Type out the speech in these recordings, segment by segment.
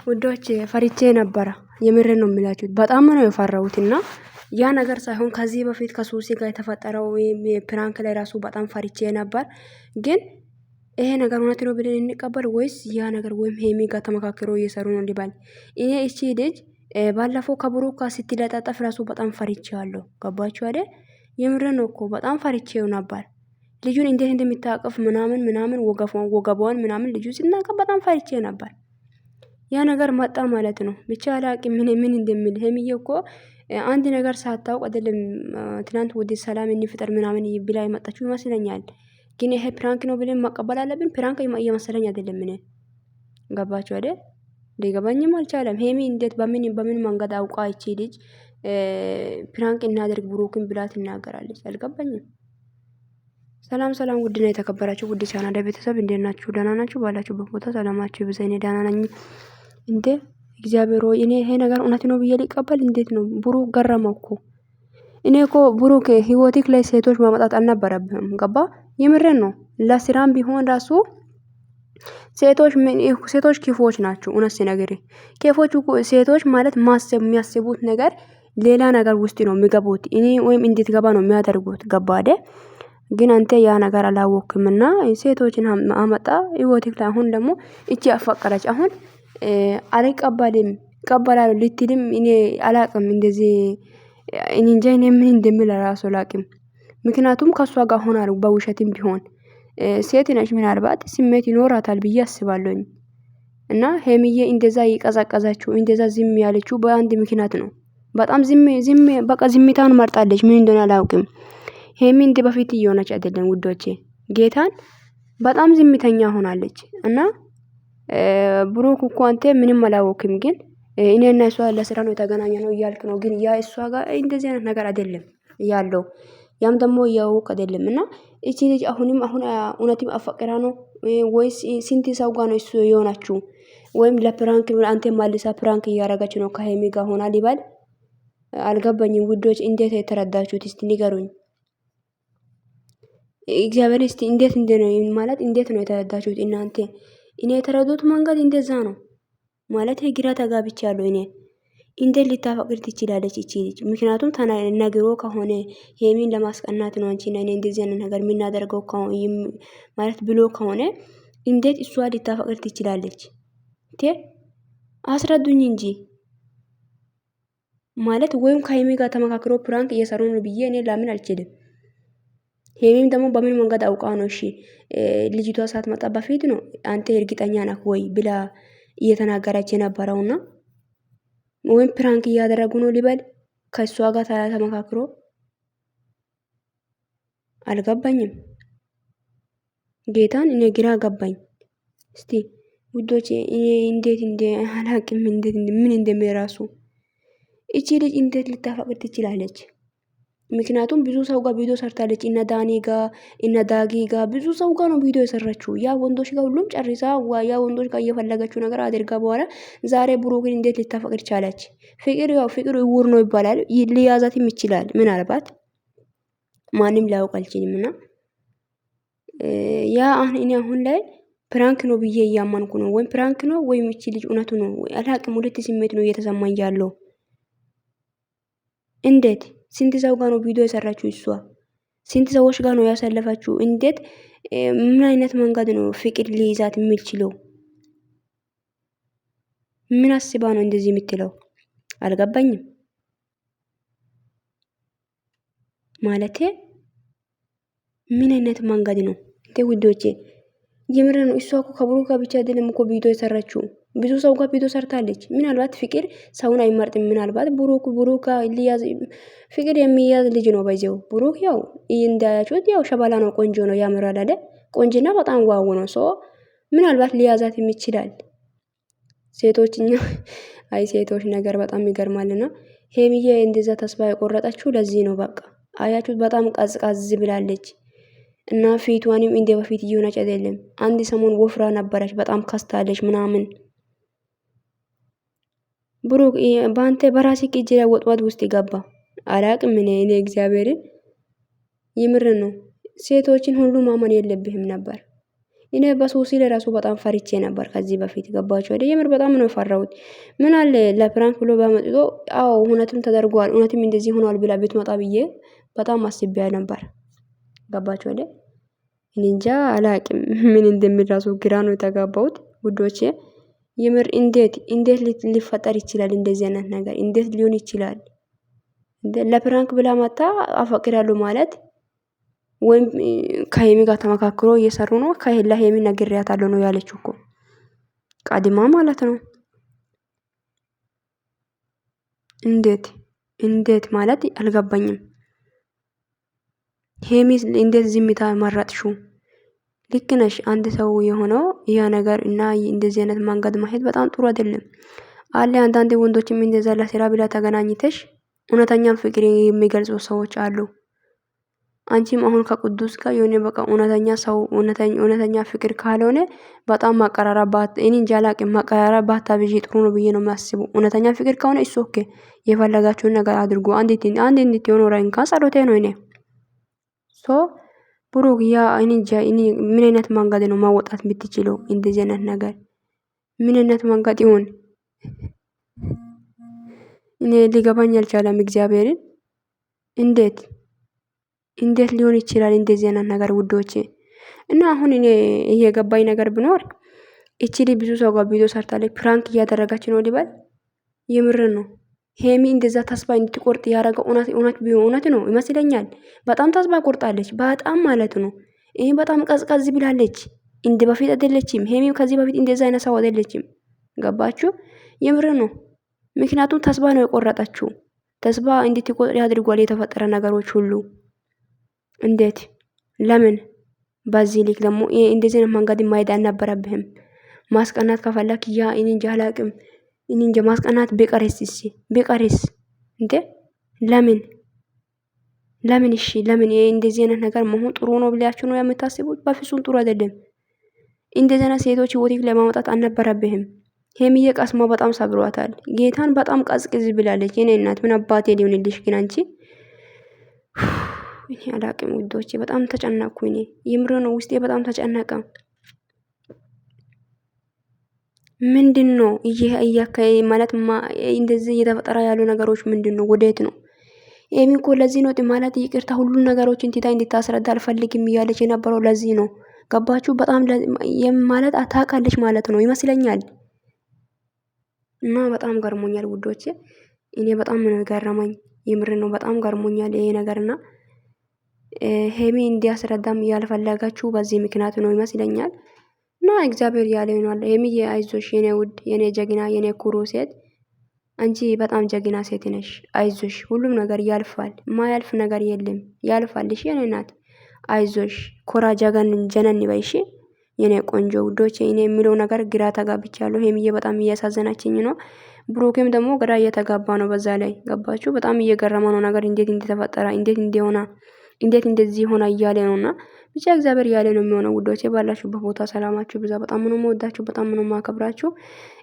ውዶች ፈሪቼ ነበረ። የምሬን ነው የሚላችሁት። በጣም ነው የፈራሁትና ያ ነገር ሳይሆን ከዚህ በፊት ከሱሲ ጋር የተፈጠረው ወይም ፕራንክ ላይ ራሱ በጣም ፈሪቼ ነበር። ግን ይሄ ነገር እውነት ነው ብለን እንቀበል ወይስ ያ ነገር ወይም ሄሚ ጋር ተመካክሮ እየሰሩ ነው ሊባል? እኔ እቺ ልጅ ባለፈው ከብሩክ ጋር ስትለጣጠፍ ራሱ በጣም ፈሪቼዋለሁ። ገባችሁ አይደል? የምሬን ነው እኮ በጣም ፈሪቼው ነበር። ልጁን እንዴት እንደሚታቀፍ ምናምን ምናምን ወገቧን ምናምን ልጁ ሲናቀፍ በጣም ፈሪቼ ነበር። ያ ነገር መጣ ማለት ነው። ብቻ አላቅም ምን እንደሚል። ሄሚዬ እኮ አንድ ነገር ሳታውቅ አይደለም ትናንት ወደ ሰላም እንፍጠር ምናምን ብላ የመጣችው ይመስለኛል። ግን ይሄ ፕራንክ ነው ብለን መቀበል አለብን። ፕራንክ እየመሰለኝ አይደለም። ምን ገባችሁ አይደል? ሊገባኝም አልቻለም። ሄሚ እንዴት በምን መንገድ አውቃ እቺ ልጅ ፕራንክ እናደርግ ብሩክን ብላ ትናገራለች? አልገባኝም። ሰላም ሰላም፣ ውድና የተከበራችሁ ውድ ቻናል ቤተሰብ እንዴት ናችሁ? ደህና ናችሁ? ባላችሁበት ቦታ ሰላማችሁ ይብዛ። እኔ ደህና ነኝ። እንዴ እግዚአብሔር ሆይ እኔ ይሄ ነገር እውነት ነው ብዬ ሊቀበል እንዴት ነው? ብሩክ ገረመው እኮ። እኔ እኮ ብሩክ ህይወትክ ላይ ሴቶች ማመጣት አልነበረብህም። ገባ? የምሬን ነው። ለስራም ቢሆን ራሱ ሴቶች ክፉዎች ናቸው። እውነት ሲነግር ሴቶች ማለት ማሰብ የሚያስቡት ነገር ሌላ ነገር ውስጥ ነው የሚገቡት። እኔ ወይም እንድትገባ ነው የሚያደርጉት። ገባ አይደል? ግን አንተ ያ ነገር አላወቅምና ሴቶችን አመጣ ህይወትክ ላይ። አሁን ደግሞ እቺ አፈቀረች። አሁን አልቀበልም ቀበላለሁ ልትልም እኔ አላቅም። እንደዚህ እኔ እንጃ እኔ ምን እንደምል ራሱ አላቅም። ምክንያቱም ከሷ ጋር ሆናሉ በውሸትም ቢሆን ሴት ነች፣ ምናልባት ስሜት ይኖራታል ብዬ አስባለሁኝ። እና ሄሚዬ እንደዛ ይቀዛቀዛችሁ እንደዛ ዝም ያለችው በአንድ ምክንያት ነው። በጣም ዝም በቃ ዝምታውን መርጣለች። ምን እንደሆነ አላውቅም። ሄሚ እንደ በፊት እየሆነች አይደለም ውዶቼ። ጌታን በጣም ዝምተኛ ሆናለች። እና ብሩክ እኮ አንተ ምንም አላወቅም። ግን እኔና እሷ ለስራ ነው የተገናኘ ነው እያልክ ነው። ግን ያ እሷ ጋር እንደዚህ አይነት ነገር አይደለም ያለው። ያም ደግሞ እያወቅ አይደለም። እና እቺ ልጅ አሁን እውነትም አፈቅራ ነው ወይስ ስንት ሰው ጋር ነው እሱ የሆናችሁ? ወይም ለፕራንክ አንተ ማልሳ ፕራንክ እያረጋች ነው ከሄሚ ጋር ሆና ሊባል? አልገባኝም ውዶች። እንዴት የተረዳችሁት እስቲ ንገሩኝ። እግዚአብሔር እስቲ እንዴት እንደሆነ ማለት እንዴት ነው የተረዳችሁት እናንተ? እኔ የተረዱት መንገድ እንደዛ ነው ማለት ግራ ተጋብቻለሁ። እኔ እንዴት ልታፈቅር ትችላለች እቺ ልጅ? ምክንያቱም ተነግሮ ከሆነ ሄሚን ለማስቀናት ነው አንቺና እኔ እንደዚህ አይነት ነገር የምናደርገው ማለት ብሎ ከሆነ እንዴት እሷ ልታፈቅር ትችላለች? አስረዱኝ እንጂ ማለት ወይም ከሄሚ ጋር ተመካክሮ ፕራንክ እየሰሩ ነው ብዬ እኔ ላምን አልችልም። ሄሚም ደግሞ በምን መንገድ አውቃ ነው እሺ ልጅቷ ሳትመጣ በፊት ነው አንተ እርግጠኛ ነህ ወይ ብላ እየተናገረች የነበረውና ወይም ፕራንክ እያደረጉ ነው ሊበል? ከሷ ጋር ተመካክሮ አልገባኝም። ጌታን እኔ ግራ ገባኝ። እስቲ ውዶቼ እኔ እንዴት አላቅም እንዴት ምን እንደሚራሱ እቺ ልጅ እንዴት ልታፈቅር ትችላለች? ምክንያቱም ብዙ ሰው ጋር ቪዲዮ ሰርታለች። እነ ዳኒ ጋር እነ ዳጊ ጋር ብዙ ሰው ጋር ነው ቪዲዮ የሰራችው። ያ ወንዶች ጋር ሁሉም ጨርሳ ያ ወንዶች ጋር እየፈለገችው ነገር አድርጋ በኋላ ዛሬ ብሩክን እንዴት ልታፈቅር ቻለች? ፍቅር ያው ፍቅር እውር ነው ይባላል። ሊያዛትም ይችላል ምናልባት ማንም ሊያውቅ አልችልምና ያ እኔ አሁን ላይ ፕራንክ ነው ብዬ እያመንኩ ነው። ወይም ፕራንክ ነው ወይም እቺ ልጅ እውነቱ ነው አላቅም። ሁለት ስሜት ነው እየተሰማኝ ያለው። እንዴት ስንት ሰው ጋር ነው ቪዲዮ የሰራችው እሷ? ስንት ሰዎች ጋር ነው ያሳለፈችው? እንዴት ምን አይነት መንገድ ነው ፍቅር ሊይዛት የሚችለው? ምን አስባ ነው እንደዚህ የምትለው? አልገባኝም። ማለቴ ምን አይነት መንገድ ነው እንዴ ውዶቼ? የምር ነው። እሷ እኮ ከብሩክ ጋር ብቻ አይደለም እኮ ቪዲዮ የሰራችው ብዙ ሰው ጋር ቪዲዮ ሰርታለች። ምናልባት ፍቅር ሰውን አይመርጥም። ምናልባት ብሩክ ሊያዝ ፍቅር የሚያዝ ልጅ ነው ባይዘው። ብሩክ ያው እንዳያችሁት ያው ሸባላ ነው፣ ቆንጆ ነው፣ ያምራል አይደል? ቆንጅና በጣም ዋው ነው። ምናልባት ሊያዛት ይችላል። ሴቶችኛ አይ ሴቶች ነገር በጣም ይገርማልና ሄሚዬ እንደዛ ተስፋ የቆረጠችው ለዚህ ነው። በቃ አያችሁት፣ በጣም ቀዝቃዝ ብላለች እና ፊቷንም እንደ በፊት እየሆነች አይደለም። አንድ ሰሞን ወፍራ ነበረች፣ በጣም ከስታለች ምናምን። ብሩክ በአንተ በራሴ እጅ ላይ ወጥመድ ውስጥ ይገባ አላቅም። እኔ እግዚአብሔርን የምር ነው። ሴቶችን ሁሉ ማመን የለብህም ነበር። እኔ በሶሲ ለራሱ በጣም ፈርቼ ነበር ከዚህ በፊት ገባችሁ አይደል? የምር በጣም ነው የፈራሁት። ምን አለ ለፕራንክ ብሎ ባመጥቶ አዎ እውነትም ተደርጓል እውነትም እንደዚህ ሆኗል ብላ ቤትመጣ ብዬ በጣም አስቤያ ነበር። ገባችሁ አይደል? እኔ እንጃ አላቅም ምን እንደሚል ራሱ ግራ ነው የተጋባሁት ውዶቼ። የምር እንዴት ሊፈጠር ይችላል? እንደዚህ አይነት ነገር እንዴት ሊሆን ይችላል? ለፕራንክ ብላ መጣ አፈቅራለሁ ማለት ወይም ከሄሚ ጋር ተመካክሮ እየሰሩ ነው። ለሄሚ ነግሬያታለሁ ነው ያለችው እኮ ቀድማ ማለት ነው። እንዴት ማለት አልገባኝም። ሄሚ እንዴት ዝምታ መረጥሹ? ልክ ነሽ። አንድ ሰው የሆነው ያ ነገር እና እንደዚህ አይነት መንገድ ማሄድ በጣም ጥሩ አይደለም። አለ አንዳንድ ወንዶችም እንደዛ ለስራ ብላ ተገናኝተሽ እውነተኛም ፍቅር የሚገልጹ ሰዎች አሉ። አንቺም አሁን ከቅዱስ ጋር የሆነ በቃ እውነተኛ ሰው እውነተኛ ፍቅር ካልሆነ በጣም ማቀራረባት እኔ እንጃ አላቅም። ማቀራረባት አብዢ ጥሩ ነው ብዬ ነው የሚያስበው። እውነተኛ ፍቅር ከሆነ እሱ ኦኬ የፈለጋችሁን ነገር አድርጉ። አንድ እንድትሆኑ ራይንካ ጸሎቴ ነው እኔ ሶ ብሩክ ያ እኔ እንጃ እኔ ምን አይነት መንገድ ነው ማወጣት የምትችለው? እንደዚህ አይነት ነገር ምን አይነት መንገድ ይሆን? እኔ ሊገባኝ አልቻለም። እግዚአብሔርን እንዴት ሊሆን ይችላል እንደዚህ አይነት ነገር ውዶቼ? እና አሁን እኔ የገባኝ ነገር ቢኖር እቺ ልጅ ብዙ ሰው ጋር ቪዲዮ ሰርታለች። ፕራንክ እያደረጋች ነው ሊባል የምር ነው። ሄሚ እንደዛ ተስፋ እንድትቆርጥ ያደረገው እውነት ነው ይመስለኛል። በጣም ተስፋ ቆርጣለች፣ በጣም ማለት ነው። ይሄ በጣም ቀዝቀዝ ብላለች። እንደ በፊት አይደለችም። ሄሚ ከዚህ በፊት እንደዛ አይነት ሰው አይደለችም። ገባችሁ? የምር ነው። ምክንያቱም ተስፋ ነው የቆረጠችው። ተስፋ እንድትቆርጥ ያድርጓል የተፈጠረ ነገሮች ሁሉ። እንዴት? ለምን? በዚህ ልክ ደግሞ እንደዚህ አይነት መንገድ ማሄድ አልነበረብህም። ማስቀናት ከፈለክ ያ እኔ እንጃ አላቅም። እኔ እንጃ ማስቀናት ቢቀርስ ቢቀርስ እንዴ ለምን እሺ ለምን እንደዚህ አይነት ነገር መሆን ጥሩ ነው ብላችሁ ነው የምታስቡት? በፍጹም ጥሩ አይደለም። እንደዚህ አይነት ሴቶች ህይወት ለማውጣት አልነበረብህም። ሄሚዬ ቀስማ በጣም ሰብሯታል። ጌታን በጣም ቀዝቅዝ ብላለች። የኔ እናት ምን አባቴ ሊሆንልሽ ግን አንቺ። እኔ አላቅም ውዶቼ፣ በጣም ተጨነቅኩ። እኔ የምር ነው ውስጤ በጣም ተጨነቀ። ምንድነው እያካይ ማለት እንደዚህ እየተፈጠረ ያሉ ነገሮች ምንድነው? ወዴት ነው? ኤሚ እኮ ለዚህ ነው ማለት ይቅርታ ሁሉ ነገሮችን ትታ እንድታስረዳ አልፈልግም እያለች የነበረው ለዚህ ነው። ገባችሁ? በጣም ማለት አታውቃለች ማለት ነው ይመስለኛል። እና በጣም ገርሞኛል ውዶቼ። እኔ በጣም ነው ገረመኝ። የምር ነው በጣም ገርሞኛል ይሄ ነገርና ሄሚ እንዲያስረዳም ያልፈለጋችሁ በዚህ ምክንያት ነው ይመስለኛል። እና እግዚአብሔር ያለ ይሆናል። ሄሚዬ አይዞሽ የኔ ውድ የኔ ጀግና የኔ ኩሩ ሴት፣ አንቺ በጣም ጀግና ሴት ነሽ። አይዞሽ ሁሉም ነገር ያልፋል። ማያልፍ ነገር የለም። ያልፋልሽ የኔ ናት። አይዞሽ ኮራ ጀነን በይሽ የኔ ቆንጆ ውዶቼ። እኔ የሚለው ነገር ግራ ተጋብቻለሁ። ሄሚዬ በጣም እያሳዘናችኝ ነው። ብሩክም ደግሞ ግራ እየተጋባ ነው። በዛ ላይ ገባችሁ? በጣም እየገረመ ነው ነገር እንዴት እንደተፈጠረ እንዴት እንደሆነ እንዴት እንደዚህ ሆነ እያለ ነውና ብቻ እግዚአብሔር ያለ ነው የሚሆነው ውዶቼ። ባላችሁበት ቦታ ሰላማችሁ ብዛ። በጣም ነው የምወዳችሁ፣ በጣም ነው የማከብራችሁ።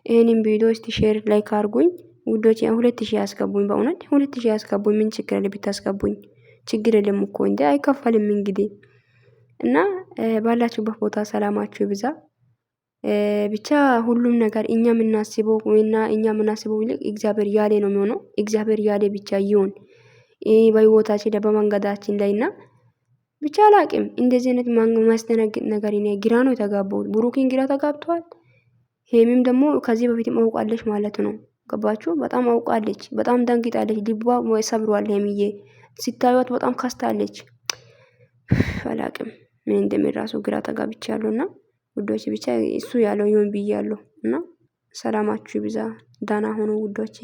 ይሄንን ቪዲዮ እስቲ ሼር ላይክ አድርጉኝ ውዶቼ። 2000 ያስገቡኝ፣ በእውነት 2000 ያስገቡኝ። ምን ችግር አለ ብታስገቡኝ? ችግር የለም እኮ እንዴ አይከፈልም እንግዲህ። እና ባላችሁበት ቦታ ሰላማችሁ ብዛ። ብቻ ሁሉም ነገር እኛ የምናስበው ወይና እኛ የምናስበው ይልቅ እግዚአብሔር ያለ ነው የሚሆነው። እግዚአብሔር ያለ ብቻ ይሁን በህይወታችን በመንገዳችን ላይና ብቻ አላቅም። እንደዚህ አይነት ማስደነግጥ ነገር እኔ ግራ ነው የተጋባሁት። ብሩክን ግራ ተጋብቷል። ሄሚም ደግሞ ከዚህ በፊት አውቃለች ማለት ነው። ገባችሁ? በጣም አውቃለች። በጣም ደንግጣለች። ልቧ ሰብሯል። ሄሚዬ ሲታዩት በጣም ካስታለች። አላቅም ምን እንደሚል ራሱ ግራ ተጋብቻለሁና ውዶች ብቻ እሱ ያለው ይሁን ብያለሁ እና ሰላማችሁ ይብዛ። ዳና ሆኖ ውዶቼ።